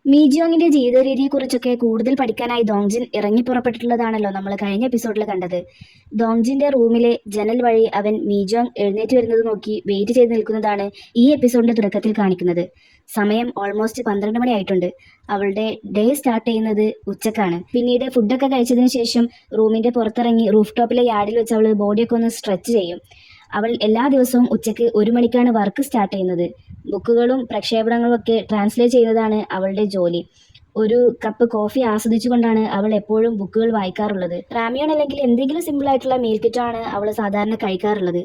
മീജിയോങ്ങിന്റെ ജീവിത രീതിയെക്കുറിച്ചൊക്കെ കൂടുതൽ പഠിക്കാനായി ദോങ്ജിൻ ഇറങ്ങി പുറപ്പെട്ടിട്ടുള്ളതാണല്ലോ നമ്മൾ കഴിഞ്ഞ എപ്പിസോഡിൽ കണ്ടത്. ദോങ്ജിന്റെ റൂമിലെ ജനൽ വഴി അവൻ മീജിയോങ് എഴുന്നേറ്റ് വരുന്നത് നോക്കി വെയിറ്റ് ചെയ്ത് നിൽക്കുന്നതാണ് ഈ എപ്പിസോഡിന്റെ തുടക്കത്തിൽ കാണിക്കുന്നത്. സമയം ഓൾമോസ്റ്റ് 12 മണി ആയിട്ടുണ്ട്. അവളുടെ ഡേ സ്റ്റാർട്ട് ചെയ്യുന്നത് ഉച്ചക്കാണ്. പിന്നീട് ഫുഡൊക്കെ കഴിച്ചതിന് ശേഷം റൂമിന്റെ പുറത്തിറങ്ങി റൂഫ് ടോപ്പിലെ യാർഡിൽ വെച്ച് അവൾ ബോഡിയൊക്കെ ഒന്ന് സ്ട്രെച്ച് ചെയ്യും. അവൾ എല്ലാ ദിവസവും ഉച്ചയ്ക്ക് 1 മണിക്കാണ് വർക്ക് സ്റ്റാർട്ട് ചെയ്യുന്നത്. ബുക്കുകളും പ്രക്ഷേപണങ്ങളും ഒക്കെ ട്രാൻസ്ലേറ്റ് ചെയ്യുന്നതാണ് അവളുടെ ജോലി. ഒരു കപ്പ് കോഫി ആസ്വദിച്ചുകൊണ്ടാണ് അവൾ എപ്പോഴും ബുക്കുകൾ വായിക്കാറുള്ളത്. റാമിയോൺ അല്ലെങ്കിൽ എന്തെങ്കിലും സിമ്പിൾ ആയിട്ടുള്ള മീൽ കിറ്റാണ് അവൾ സാധാരണ കഴിക്കാറുള്ളത്.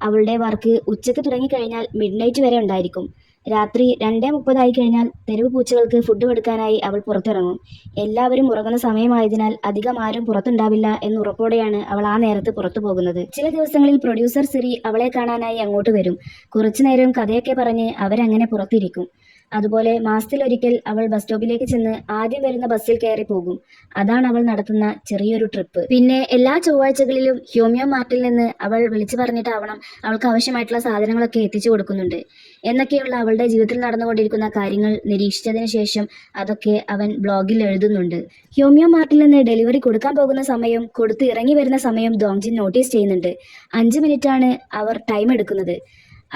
അവളുടെ വർക്ക് ഉച്ചയ്ക്ക് തുടങ്ങിക്കഴിഞ്ഞാൽ മിഡ് നൈറ്റ് വരെ ഉണ്ടായിരിക്കും. രാത്രി 2:30 ആയി കഴിഞ്ഞാൽ തെരുവ് പൂച്ചകൾക്ക് ഫുഡ് കൊടുക്കാനായി അവൾ പുറത്തിറങ്ങും. എല്ലാവരും ഉറങ്ങുന്ന സമയമായതിനാൽ അധികം ആരും പുറത്തുണ്ടാവില്ല എന്ന ഉറപ്പോടെയാണ് അവൾ ആ നേരത്ത് പുറത്തു പോകുന്നത്. ചില ദിവസങ്ങളിൽ പ്രൊഡ്യൂസർ സിറി അവളെ കാണാനായി അങ്ങോട്ട് വരും. കുറച്ചു നേരം കഥയൊക്കെ പറഞ്ഞ് അവരങ്ങനെ പുറത്തിരിക്കും. അതുപോലെ മാസത്തിലൊരിക്കൽ അവൾ ബസ് സ്റ്റോപ്പിലേക്ക് ചെന്ന് ആദ്യം വരുന്ന ബസ്സിൽ കയറി പോകും. അതാണ് അവൾ നടത്തുന്ന ചെറിയൊരു ട്രിപ്പ്. പിന്നെ എല്ലാ ചൊവ്വാഴ്ചകളിലും ഹ്യോമിയോ മാർട്ടിൽ നിന്ന് അവൾ വിളിച്ചു പറഞ്ഞിട്ടാവണം അവൾക്ക് ആവശ്യമായിട്ടുള്ള സാധനങ്ങളൊക്കെ എത്തിച്ചു കൊടുക്കുന്നുണ്ട് എന്നൊക്കെയുള്ള അവളുടെ ജീവിതത്തിൽ നടന്നുകൊണ്ടിരിക്കുന്ന കാര്യങ്ങൾ നിരീക്ഷിച്ചതിന് ശേഷം അതൊക്കെ അവൻ ബ്ലോഗിൽ എഴുതുന്നുണ്ട്. ഹ്യോമിയോ മാർട്ടിൽ നിന്ന് ഡെലിവറി കൊടുക്കാൻ പോകുന്ന സമയം, കൊടുത്ത് ഇറങ്ങി വരുന്ന സമയം ദോങ്ജിൻ നോട്ടീസ് ചെയ്യുന്നുണ്ട്. 5 മിനിറ്റാണ് അവർ ടൈം എടുക്കുന്നത്.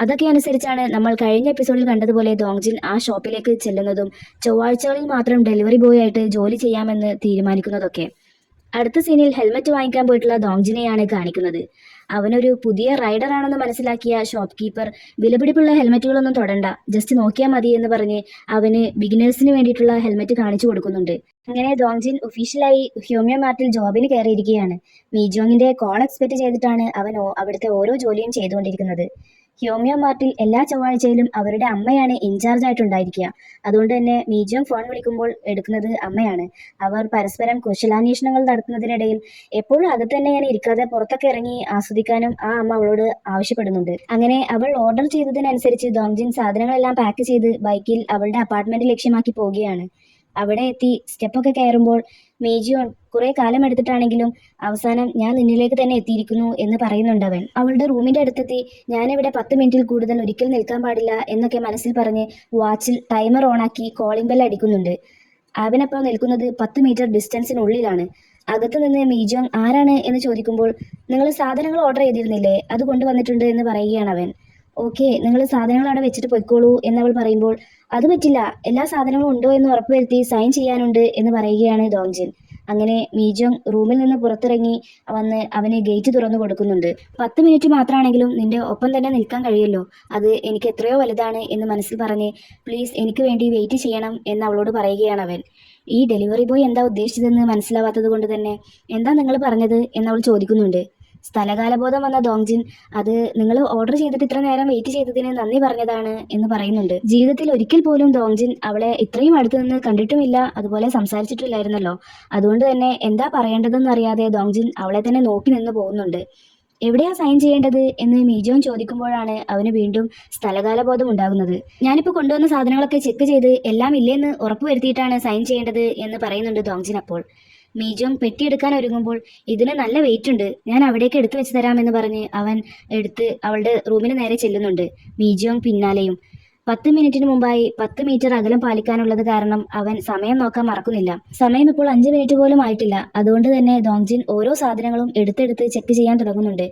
അതൊക്കെ അനുസരിച്ചാണ് നമ്മൾ കഴിഞ്ഞ എപ്പിസോഡിൽ കണ്ടതുപോലെ ദോങ്ജിൻ ആ ഷോപ്പിലേക്ക് ചെല്ലുന്നതും ചൊവ്വാഴ്ചകളിൽ മാത്രം ഡെലിവറി ബോയ് ആയിട്ട് ജോലി ചെയ്യാമെന്ന് തീരുമാനിക്കുന്നതൊക്കെ. അടുത്ത സീനിൽ ഹെൽമറ്റ് വാങ്ങിക്കാൻ പോയിട്ടുള്ള ദോങ്ജിനെയാണ് കാണിക്കുന്നത്. അവനൊരു പുതിയ റൈഡർ ആണെന്ന് മനസ്സിലാക്കിയ ഷോപ്പ് കീപ്പർ വിലപിടിപ്പുള്ള ഹെൽമറ്റുകളൊന്നും തൊടണ്ട, ജസ്റ്റ് നോക്കിയാൽ മതി എന്ന് പറഞ്ഞ് അവന് ബിഗിനേഴ്സിന് വേണ്ടിയിട്ടുള്ള ഹെൽമറ്റ് കാണിച്ചു കൊടുക്കുന്നുണ്ട്. അങ്ങനെ ദോങ്ജിൻ ഒഫീഷ്യലായി ഹ്യോമിയോ മാർട്ടിൽ ജോബിന് കയറിയിരിക്കുകയാണ്. മീജോങ്ങിന്റെ കോൾ എക്സ്പെക്ട് ചെയ്തിട്ടാണ് അവൻ അവിടുത്തെ ഓരോ ജോലിയും ചെയ്തുകൊണ്ടിരിക്കുന്നത്. ഹ്യോമിയോ മാർട്ടിൽ എല്ലാ ചൊവ്വാഴ്ചയിലും അവരുടെ അമ്മയാണ് ഇൻചാർജ് ആയിട്ടുണ്ടായിരിക്കുക. അതുകൊണ്ട് തന്നെ മീജോങ് ഫോൺ വിളിക്കുമ്പോൾ എടുക്കുന്നത് അമ്മയാണ്. അവർ പരസ്പരം കുശലാന്വേഷണങ്ങൾ നടത്തുന്നതിനിടയിൽ എപ്പോഴും അകത്ത് തന്നെ ഇങ്ങനെ ഇരിക്കാതെ പുറത്തൊക്കെ ഇറങ്ങി ആസ്വദിക്കാനും ആ അമ്മ അവളോട് ആവശ്യപ്പെടുന്നുണ്ട്. അങ്ങനെ അവൾ ഓർഡർ ചെയ്തതിനനുസരിച്ച് ദോങ്ജിൻ സാധനങ്ങളെല്ലാം പാക്ക് ചെയ്ത് ബൈക്കിൽ അവളുടെ അപ്പാർട്ട്മെന്റ് ലക്ഷ്യമാക്കി പോവുകയാണ്. അവിടെ എത്തി സ്റ്റെപ്പൊക്കെ കയറുമ്പോൾ മീജിയോൺ കുറെ കാലം എടുത്തിട്ടാണെങ്കിലും അവസാനം ഞാൻ നിന്നിലേക്ക് തന്നെ എത്തിയിരിക്കുന്നു എന്ന് പറയുന്നുണ്ടവൻ. അവളുടെ റൂമിന്റെ അടുത്തെത്തി ഞാനിവിടെ 10 മിനിറ്റിൽ കൂടുതൽ ഒരിക്കൽ നിൽക്കാൻ പാടില്ല എന്നൊക്കെ മനസ്സിൽ പറഞ്ഞ് വാച്ചിൽ ടൈമർ ഓണാക്കി കോളിംഗ് ബെൽ അടിക്കുന്നുണ്ട്. അവനപ്പോൾ നിൽക്കുന്നത് 10 മീറ്റർ ഡിസ്റ്റൻസിനുള്ളിലാണ്. അകത്ത് നിന്ന് മീജോങ് ആരാണ് എന്ന് ചോദിക്കുമ്പോൾ നിങ്ങൾ സാധനങ്ങൾ ഓർഡർ ചെയ്തിരുന്നില്ലേ, അത് കൊണ്ടുവന്നിട്ടുണ്ട് എന്ന് പറയുകയാണ് അവൻ. ഓക്കെ, നിങ്ങൾ സാധനങ്ങൾ അവിടെ വെച്ചിട്ട് പൊയ്ക്കോളൂ എന്നവൾ പറയുമ്പോൾ അത് പറ്റില്ല, എല്ലാ സാധനങ്ങളും ഉണ്ടോ എന്ന് ഉറപ്പുവരുത്തി സൈൻ ചെയ്യാനുണ്ട് എന്ന് പറയുകയാണ് ദോങ്ജിൻ. അങ്ങനെ മീജോങ് റൂമിൽ നിന്ന് പുറത്തിറങ്ങി വന്ന് അവന് ഗേറ്റ് തുറന്നു കൊടുക്കുന്നുണ്ട്. 10 മിനിറ്റ് മാത്രമാണെങ്കിലും നിന്റെ ഒപ്പം തന്നെ നിൽക്കാൻ കഴിയല്ലോ, അത് എനിക്ക് എത്രയോ വലുതാണ് എന്ന് മനസ്സിൽ പറഞ്ഞ് പ്ലീസ് എനിക്ക് വേണ്ടി വെയിറ്റ് ചെയ്യണം എന്ന് അവളോട് പറയുകയാണ് അവൻ. ഈ ഡെലിവറി ബോയ് എന്താ ഉദ്ദേശിച്ചതെന്ന് മനസ്സിലാവാത്തത് കൊണ്ട് തന്നെ എന്താ നിങ്ങൾ പറഞ്ഞത് എന്നവൾ ചോദിക്കുന്നുണ്ട്. സ്ഥലകാലബോധം വന്ന ദോങ്ജിൻ അത് നിങ്ങൾ ഓർഡർ ചെയ്തിട്ട് ഇത്ര നേരം വെയിറ്റ് ചെയ്തതിന് നന്ദി പറഞ്ഞതാണ് എന്ന് പറയുന്നുണ്ട്. ജീവിതത്തിൽ ഒരിക്കൽ പോലും ദോങ്ജിൻ അവളെ ഇത്രയും അടുത്ത് നിന്ന് കണ്ടിട്ടുമില്ല, അതുപോലെ സംസാരിച്ചിട്ടില്ലായിരുന്നല്ലോ. അതുകൊണ്ട് തന്നെ എന്താ പറയേണ്ടതെന്ന് അറിയാതെ ദോങ്ജിൻ അവളെ തന്നെ നോക്കി നിന്ന് പോകുന്നുണ്ട്. എവിടെയാ സൈൻ ചെയ്യേണ്ടത് എന്ന് മീജോൻ ചോദിക്കുമ്പോഴാണ് അവന് വീണ്ടും സ്ഥലകാലബോധം ഉണ്ടാകുന്നത്. ഞാനിപ്പോൾ കൊണ്ടുവന്ന സാധനങ്ങളൊക്കെ ചെക്ക് ചെയ്ത് എല്ലാം ഇല്ലെന്ന് ഉറപ്പുവരുത്തിയിട്ടാണ് സൈൻ ചെയ്യേണ്ടത് എന്ന് പറയുന്നുണ്ട് ദോങ്ജിൻ. അപ്പോൾ മീജോങ് പെട്ടിയെടുക്കാൻ ഒരുങ്ങുമ്പോൾ ഇതിന് നല്ല വെയിറ്റ് ഉണ്ട്, ഞാൻ അവിടേക്ക് എടുത്തു വെച്ച് തരാമെന്ന് പറഞ്ഞ് അവൻ എടുത്ത് അവളുടെ റൂമിന് നേരെ ചെല്ലുന്നുണ്ട്. മീജോങ് പിന്നാലെയും. 10 മിനിറ്റിന് മുമ്പായി 10 മീറ്റർ അകലം പാലിക്കാനുള്ളത് കാരണം അവൻ സമയം നോക്കാൻ മറക്കുന്നില്ല. സമയം ഇപ്പോൾ 5 മിനിറ്റ് പോലും ആയിട്ടില്ല. അതുകൊണ്ട് തന്നെ ദോങ്ജിൻ ഓരോ സാധനങ്ങളും എടുത്തെടുത്ത് ചെക്ക് ചെയ്യാൻ തുടങ്ങുന്നുണ്ട്.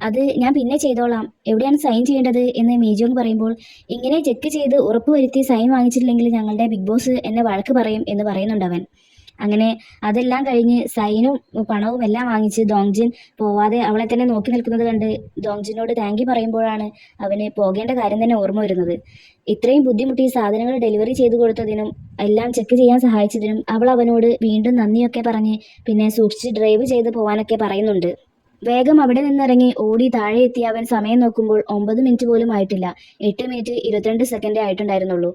അത് ഞാൻ പിന്നെ ചെയ്തോളാം, എവിടെയാണ് സൈൻ ചെയ്യേണ്ടത് എന്ന് മീജോങ് പറയുമ്പോൾ ഇങ്ങനെ ചെക്ക് ചെയ്ത് ഉറപ്പുവരുത്തി സൈൻ വാങ്ങിച്ചിട്ടില്ലെങ്കിൽ ഞങ്ങളുടെ ബിഗ് ബോസ് എന്നെ വഴക്ക് പറയും എന്ന് പറയുന്നുണ്ട് അവൻ. അങ്ങനെ അതെല്ലാം കഴിഞ്ഞ് സൈനും പണവും എല്ലാം വാങ്ങിച്ച് ദോങ്ജിൻ പോവാതെ അവളെ തന്നെ നോക്കി നിൽക്കുന്നത് കണ്ട് ദോങ്ജിനോട് താങ്ക് യു പറയുമ്പോഴാണ് അവന് പോകേണ്ട കാര്യം തന്നെ ഓർമ്മ വരുന്നത്. ഇത്രയും ബുദ്ധിമുട്ടി സാധനങ്ങൾ ഡെലിവറി ചെയ്തു കൊടുത്തതിനും എല്ലാം ചെക്ക് ചെയ്യാൻ സഹായിച്ചതിനും അവൾ അവനോട് വീണ്ടും നന്ദിയൊക്കെ പറഞ്ഞ് പിന്നെ സൂക്ഷിച്ച് ഡ്രൈവ് ചെയ്ത് പോകാനൊക്കെ പറയുന്നുണ്ട്. വേഗം അവിടെ നിന്നിറങ്ങി ഓടി താഴെ എത്തി അവൻ സമയം നോക്കുമ്പോൾ 9 മിനിറ്റ് പോലും ആയിട്ടില്ല. 8 മിനിറ്റ് 22 സെക്കൻഡേ ആയിട്ടുണ്ടായിരുന്നുള്ളൂ.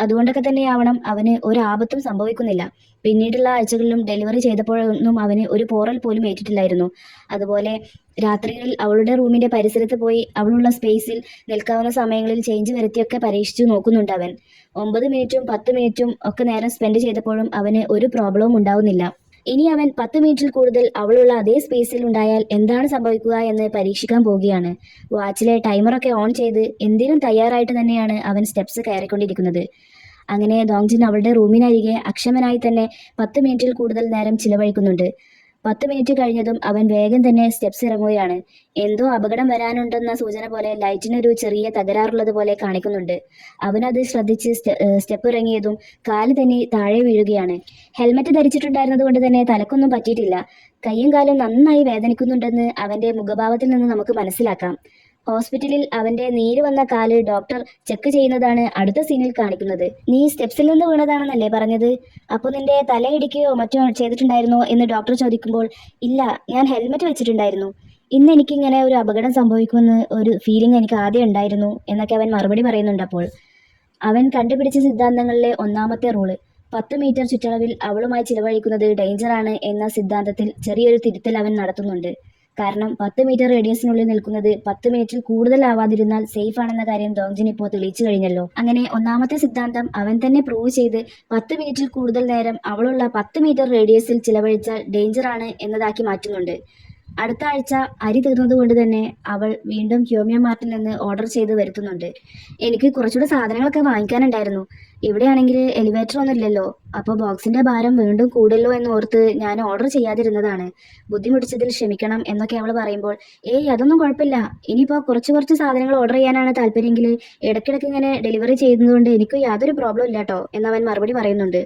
അതുകൊണ്ടൊക്കെ തന്നെയാവണം അവന് ഒരു ആപത്തും സംഭവിക്കുന്നില്ല. പിന്നീടുള്ള ആഴ്ചകളിലും ഡെലിവറി ചെയ്തപ്പോഴൊന്നും അവന് ഒരു പോറൽ പോലും ഏറ്റിട്ടില്ലായിരുന്നു. അതുപോലെ രാത്രികളിൽ അവളുടെ റൂമിന്റെ പരിസരത്ത് പോയി അവളുള്ള സ്പേസിൽ നിൽക്കാവുന്ന സമയങ്ങളിൽ ചേഞ്ച് വരുത്തിയൊക്കെ പരീക്ഷിച്ചു നോക്കുന്നുണ്ട് അവൻ. 9 മിനിറ്റും 10 മിനിറ്റും ഒക്കെ നേരം സ്പെൻഡ് ചെയ്തപ്പോഴും അവന് ഒരു പ്രോബ്ലവും ഉണ്ടാവുന്നില്ല. ഇനി അവൻ 10 മിനിറ്റിൽ കൂടുതൽ അവളുള്ള അതേ സ്പേസിൽ ഉണ്ടായാൽ എന്താണ് സംഭവിക്കുക എന്ന് പരീക്ഷിക്കാൻ പോവുകയാണ്. വാച്ചിലെ ടൈമറൊക്കെ ഓൺ ചെയ്ത് എന്തിനും തയ്യാറായിട്ട് തന്നെയാണ് അവൻ സ്റ്റെപ്സ് കയറിക്കൊണ്ടിരിക്കുന്നത്. അങ്ങനെ ദോങ്ജിൻ അവളുടെ റൂമിനരികെ അക്ഷമനായി തന്നെ 10 മിനിറ്റിൽ കൂടുതൽ നേരം ചിലവഴിക്കുന്നുണ്ട്. 10 മിനിറ്റ് കഴിഞ്ഞതും അവൻ വേഗം തന്നെ സ്റ്റെപ്സ് ഇറങ്ങുകയാണ്. എന്തോ അപകടം വരാനുണ്ടെന്ന സൂചന പോലെ ലൈറ്റിനൊരു ചെറിയ തകരാറുള്ളത് പോലെ കാണിക്കുന്നുണ്ട്. അവനത് ശ്രദ്ധിച്ച് സ്റ്റെപ്പ് ഇറങ്ങിയതും കാല് തന്നെ താഴെ വീഴുകയാണ്. ഹെൽമറ്റ് ധരിച്ചിട്ടുണ്ടായിരുന്നത് കൊണ്ട് തന്നെ തലക്കൊന്നും പറ്റിയിട്ടില്ല. കൈയും കാലും നന്നായി വേദനിക്കുന്നുണ്ടെന്ന് അവന്റെ മുഖഭാവത്തിൽ നിന്ന് നമുക്ക് മനസ്സിലാക്കാം. ഹോസ്പിറ്റലിൽ അവന്റെ നീര് വന്ന കാല് ഡോക്ടർ ചെക്ക് ചെയ്യുന്നതാണ് അടുത്ത സീനിൽ കാണിക്കുന്നത്. നീ സ്റ്റെപ്സിൽ നിന്ന് വീണതാണെന്നല്ലേ പറഞ്ഞത്? അപ്പോൾ നിന്റെ തല ഇടിക്കുകയോ മറ്റോ ചെയ്തിട്ടുണ്ടായിരുന്നോ എന്ന് ഡോക്ടർ ചോദിക്കുമ്പോൾ, ഇല്ല, ഞാൻ ഹെൽമെറ്റ് വെച്ചിട്ടുണ്ടായിരുന്നു. ഇന്ന് എനിക്കിങ്ങനെ ഒരു അപകടം സംഭവിക്കുമെന്ന് ഒരു ഫീലിംഗ് എനിക്ക് ആദ്യം ഉണ്ടായിരുന്നു എന്നൊക്കെ അവൻ മറുപടി പറയുന്നുണ്ട്. അപ്പോൾ അവൻ കണ്ടുപിടിച്ച സിദ്ധാന്തങ്ങളിലെ ഒന്നാമത്തെ റൂള്, 10 മീറ്റർ ചുറ്റളവിൽ അവളുമായി ചിലവഴിക്കുന്നത് ഡേഞ്ചറാണ് എന്ന സിദ്ധാന്തത്തിൽ ചെറിയൊരു തിരുത്തൽ അവൻ നടത്തുന്നുണ്ട്. കാരണം 10 മീറ്റർ റേഡിയസിനുള്ളിൽ നിൽക്കുന്നത് 10 മിനിറ്റിൽ കൂടുതലാവാതിരുന്നാൽ സേഫ് ആണെന്ന കാര്യം ദോങ്ജിൻ ഇപ്പോൾ തെളിയിച്ചു കഴിഞ്ഞല്ലോ. അങ്ങനെ ഒന്നാമത്തെ സിദ്ധാന്തം അവൻ തന്നെ പ്രൂവ് ചെയ്ത് 10 മിനിറ്റിൽ കൂടുതൽ നേരം അവളുള്ള 10 മീറ്റർ റേഡിയസിൽ ചിലവഴിച്ചാൽ ഡേഞ്ചറാണ് എന്നതാക്കി മാറ്റുന്നുണ്ട്. അടുത്ത ആഴ്ച അരി തീർന്നതുകൊണ്ട് തന്നെ അവൾ വീണ്ടും ഹ്യോമിയ മാർട്ടിൽ നിന്ന് ഓർഡർ ചെയ്ത് വരുത്തുന്നുണ്ട്. എനിക്ക് കുറച്ചുകൂടെ സാധനങ്ങളൊക്കെ വാങ്ങിക്കാനുണ്ടായിരുന്നു. ഇവിടെയാണെങ്കിൽ എലിവേറ്റർ ഒന്നും ഇല്ലല്ലോ. അപ്പോൾ ബോക്സിന്റെ ഭാരം വീണ്ടും കൂടല്ലോ എന്ന് ഓർത്ത് ഞാൻ ഓർഡർ ചെയ്യാതിരുന്നതാണ്. ബുദ്ധിമുട്ടിച്ചതിൽ ക്ഷമിക്കണം എന്നൊക്കെ അവൾ പറയുമ്പോൾ, ഏയ് അതൊന്നും കുഴപ്പമില്ല. ഇനിയിപ്പോൾ കുറച്ച് സാധനങ്ങൾ ഓർഡർ ചെയ്യാനാണ് താല്പര്യമെങ്കിൽ ഇടയ്ക്കിടയ്ക്ക് ഇങ്ങനെ ഡെലിവറി ചെയ്യുന്നതുകൊണ്ട് എനിക്ക് യാതൊരു പ്രോബ്ലം ഇല്ല കേട്ടോ എന്നവൻ മറുപടി പറയുന്നുണ്ട്.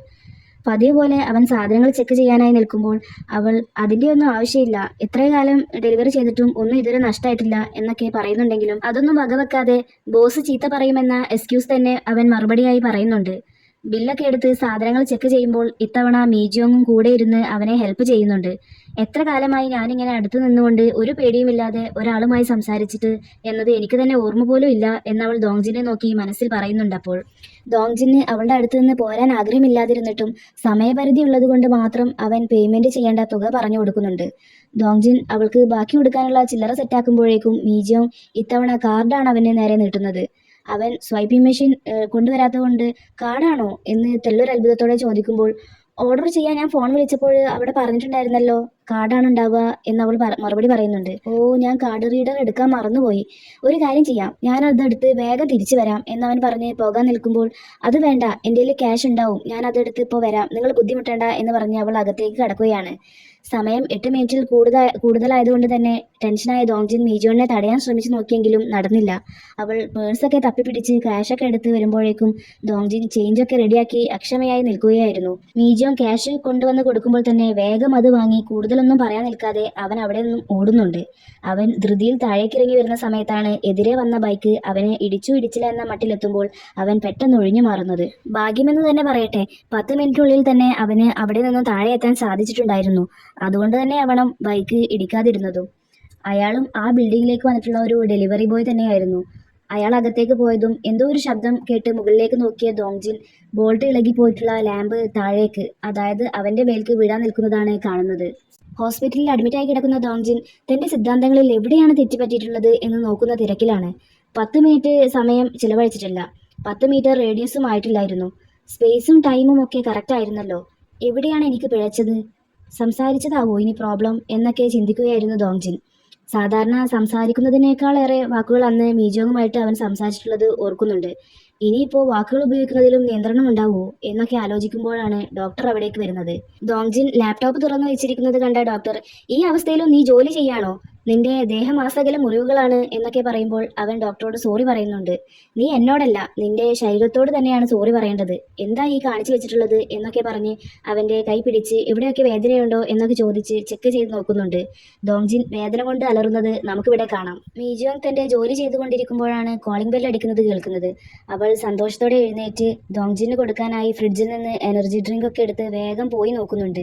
പതിവ് പോലെ അവൻ സാധനങ്ങൾ ചെക്ക് ചെയ്യാനായി നിൽക്കുമ്പോൾ അവൾ അതിൻ്റെ ഒന്നും ആവശ്യമില്ല, ഇത്രയും കാലം ഡെലിവറി ചെയ്തിട്ടും ഒന്നും ഇതുവരെ നഷ്ടമായിട്ടില്ല എന്നൊക്കെ പറയുന്നുണ്ടെങ്കിലും അതൊന്നും വകവെക്കാതെ ബോസ് ചീത്ത പറയുമെന്ന എക്സ്ക്യൂസ് തന്നെ അവൻ മറുപടിയായി പറയുന്നുണ്ട്. ബില്ലൊക്കെ എടുത്ത് സാധനങ്ങൾ ചെക്ക് ചെയ്യുമ്പോൾ ഇത്തവണ മീജിയോങ്ങും കൂടെ ഇരുന്ന് അവനെ ഹെൽപ്പ് ചെയ്യുന്നുണ്ട്. എത്ര കാലമായി ഞാനിങ്ങനെ അടുത്തു നിന്നുകൊണ്ട് ഒരു പേടിയുമില്ലാതെ ഒരാളുമായി സംസാരിച്ചിട്ട് എന്നത് എനിക്ക് തന്നെ ഓർമ്മ പോലും ഇല്ല എന്നവൾ ദോങ്ജിനെ നോക്കി മനസ്സിൽ പറയുന്നുണ്ട്. അപ്പോൾ ദോങ്ജിന് അവളുടെ അടുത്ത് നിന്ന് പോരാൻ ആഗ്രഹമില്ലാതിരുന്നിട്ടും സമയപരിധി ഉള്ളത് കൊണ്ട് മാത്രം അവൻ പേയ്മെന്റ് ചെയ്യേണ്ട തുക പറഞ്ഞു കൊടുക്കുന്നുണ്ട്. ദോങ്ജിൻ അവൾക്ക് ബാക്കി കൊടുക്കാനുള്ള ചില്ലറ സെറ്റാക്കുമ്പോഴേക്കും മീജിയോങ് ഇത്തവണ കാർഡാണ് അവന് നേരെ നീട്ടുന്നത്. അവൻ സ്വൈപ്പിംഗ് മെഷീൻ കൊണ്ടുവരാത്തതുകൊണ്ട് കാർഡാണോ എന്ന് തെല്ലൊരു അത്ഭുതത്തോടെ ചോദിക്കുമ്പോൾ, ഓർഡർ ചെയ്യാൻ ഞാൻ ഫോൺ വിളിച്ചപ്പോൾ അവിടെ പറഞ്ഞിട്ടുണ്ടായിരുന്നല്ലോ കാർഡാണ് ഉണ്ടാവുക എന്ന് അവൾ മറുപടി പറയുന്നുണ്ട്. ഓ, ഞാൻ കാർഡ് റീഡർ എടുക്കാൻ മറന്നുപോയി. ഒരു കാര്യം ചെയ്യാം, ഞാൻ അതെടുത്ത് വേഗം തിരിച്ചു വരാം എന്നവൻ പറഞ്ഞ് പോകാൻ നിൽക്കുമ്പോൾ, അത് വേണ്ട, എൻ്റെ കയ്യിൽ ക്യാഷ് ഉണ്ടാവും, ഞാൻ അതെടുത്ത് ഇപ്പോൾ വരാം, നിങ്ങൾ ബുദ്ധിമുട്ടേണ്ട എന്ന് പറഞ്ഞ് അവൾ അകത്തേക്ക് കടക്കുകയാണ്. സമയം 8 മിനിറ്റിൽ കൂടുതലായതുകൊണ്ട് തന്നെ ടെൻഷനായ ദോങ്ജിൻ മീജോണിനെ തടയാൻ ശ്രമിച്ചു നോക്കിയെങ്കിലും നടന്നില്ല. അവൾ പേഴ്സൊക്കെ തപ്പിപ്പിടിച്ച് ക്യാഷൊക്കെ എടുത്ത് വരുമ്പോഴേക്കും ദോങ്ജിൻ ചേഞ്ചൊക്കെ റെഡിയാക്കി അക്ഷമയായി നിൽക്കുകയായിരുന്നു. മീജോൺ ക്യാഷ് കൊണ്ടുവന്ന് കൊടുക്കുമ്പോൾ തന്നെ വേഗം അത് വാങ്ങി കൂടുതലൊന്നും പറയാൻ നിൽക്കാതെ അവൻ അവിടെ നിന്നും ഓടുന്നുണ്ട്. അവൻ ധൃതിയിൽ താഴേക്കിറങ്ങി വരുന്ന സമയത്താണ് എതിരെ വന്ന ബൈക്ക് അവനെ ഇടിച്ചില്ല എന്ന മട്ടിലെത്തുമ്പോൾ അവൻ പെട്ടെന്ന് ഒഴിഞ്ഞു മാറുന്നത്. ഭാഗ്യമെന്ന് തന്നെ പറയട്ടെ, 10 മിനിറ്റിനുള്ളിൽ തന്നെ അവന് അവിടെ നിന്നും താഴെ എത്താൻ സാധിച്ചിട്ടുണ്ടായിരുന്നു. അതുകൊണ്ട് തന്നെ ആവണം ബൈക്ക് ഇടിക്കാതിരുന്നതും. അയാളും ആ ബിൽഡിങ്ങിലേക്ക് വന്നിട്ടുള്ള ഒരു ഡെലിവറി ബോയ് തന്നെയായിരുന്നു. അയാൾ അകത്തേക്ക് പോയതും എന്തോ ഒരു ശബ്ദം കേട്ട് മുകളിലേക്ക് നോക്കിയ ദോങ്ജിൻ ബോൾട്ട് ഇളകി പോയിട്ടുള്ള ലാമ്പ് താഴേക്ക്, അതായത് അവന്റെ മേൽക്ക് വീഴാൻ നിൽക്കുന്നതാണ് കാണുന്നത്. ഹോസ്പിറ്റലിൽ അഡ്മിറ്റായി കിടക്കുന്ന ദോങ്ജിൻ തന്റെ സിദ്ധാന്തങ്ങളിൽ എവിടെയാണ് തെറ്റുപറ്റിയിട്ടുള്ളത് എന്ന് നോക്കുന്ന തിരക്കിലാണ്. 10 മിനിറ്റ് സമയം ചിലവഴിച്ചിട്ടില്ല. 10 മീറ്റർ റേഡിയസും ആയിട്ടില്ലായിരുന്നു. സ്പേസും ടൈമും ഒക്കെ കറക്റ്റ് ആയിരുന്നല്ലോ. എവിടെയാണ് എനിക്ക് പിഴച്ചത്? സംസാരിച്ചതാവോ ഇനി പ്രോബ്ലം എന്നൊക്കെ ചിന്തിക്കുകയായിരുന്നു ദോങ്ജിൻ. സാധാരണ സംസാരിക്കുന്നതിനേക്കാളേറെ വാക്കുകൾ അന്ന് മീജോങ്ങുമായിട്ട് അവൻ സംസാരിച്ചിട്ടുള്ളത് ഓർക്കുന്നുണ്ട്. ഇനിയിപ്പോൾ വാക്കുകൾ ഉപയോഗിക്കുന്നതിലും നിയന്ത്രണം ഉണ്ടാവുമോ എന്നൊക്കെ ആലോചിക്കുമ്പോഴാണ് ഡോക്ടർ അവിടേക്ക് വരുന്നത്. ദോങ്ജിൻ ലാപ്ടോപ്പ് തുറന്നു വെച്ചിരിക്കുന്നത് കണ്ട ഡോക്ടർ, ഈ അവസ്ഥയിലും നീ ജോലി ചെയ്യാണോ? നിന്റെ ദേഹമാസകല മുറിവുകളാണ് എന്നൊക്കെ പറയുമ്പോൾ അവൻ ഡോക്ടറോട് സോറി പറയുന്നുണ്ട്. നീ എന്നോടല്ല, നിന്റെ ശരീരത്തോട് തന്നെയാണ് സോറി പറയേണ്ടത്. എന്താ ഈ കാണിച്ചു വെച്ചിട്ടുള്ളത് എന്നൊക്കെ പറഞ്ഞ് അവന്റെ കൈ പിടിച്ച് എവിടെയൊക്കെ വേദനയുണ്ടോ എന്നൊക്കെ ചോദിച്ച് ചെക്ക് ചെയ്ത് നോക്കുന്നുണ്ട്. ദോങ്ജിൻ വേദന കൊണ്ട് അലറുന്നത് നമുക്കിവിടെ കാണാം. മീജോങ് തന്റെ ജോലി ചെയ്തുകൊണ്ടിരിക്കുമ്പോഴാണ് കോളിംഗ് ബെൽ അടിക്കുന്നത് കേൾക്കുന്നത്. അവൾ സന്തോഷത്തോടെ എഴുന്നേറ്റ് ദോങ്ജിന് കൊടുക്കാനായി ഫ്രിഡ്ജിൽ നിന്ന് എനർജി ഡ്രിങ്ക് ഒക്കെ എടുത്ത് വേഗം പോയി നോക്കുന്നുണ്ട്.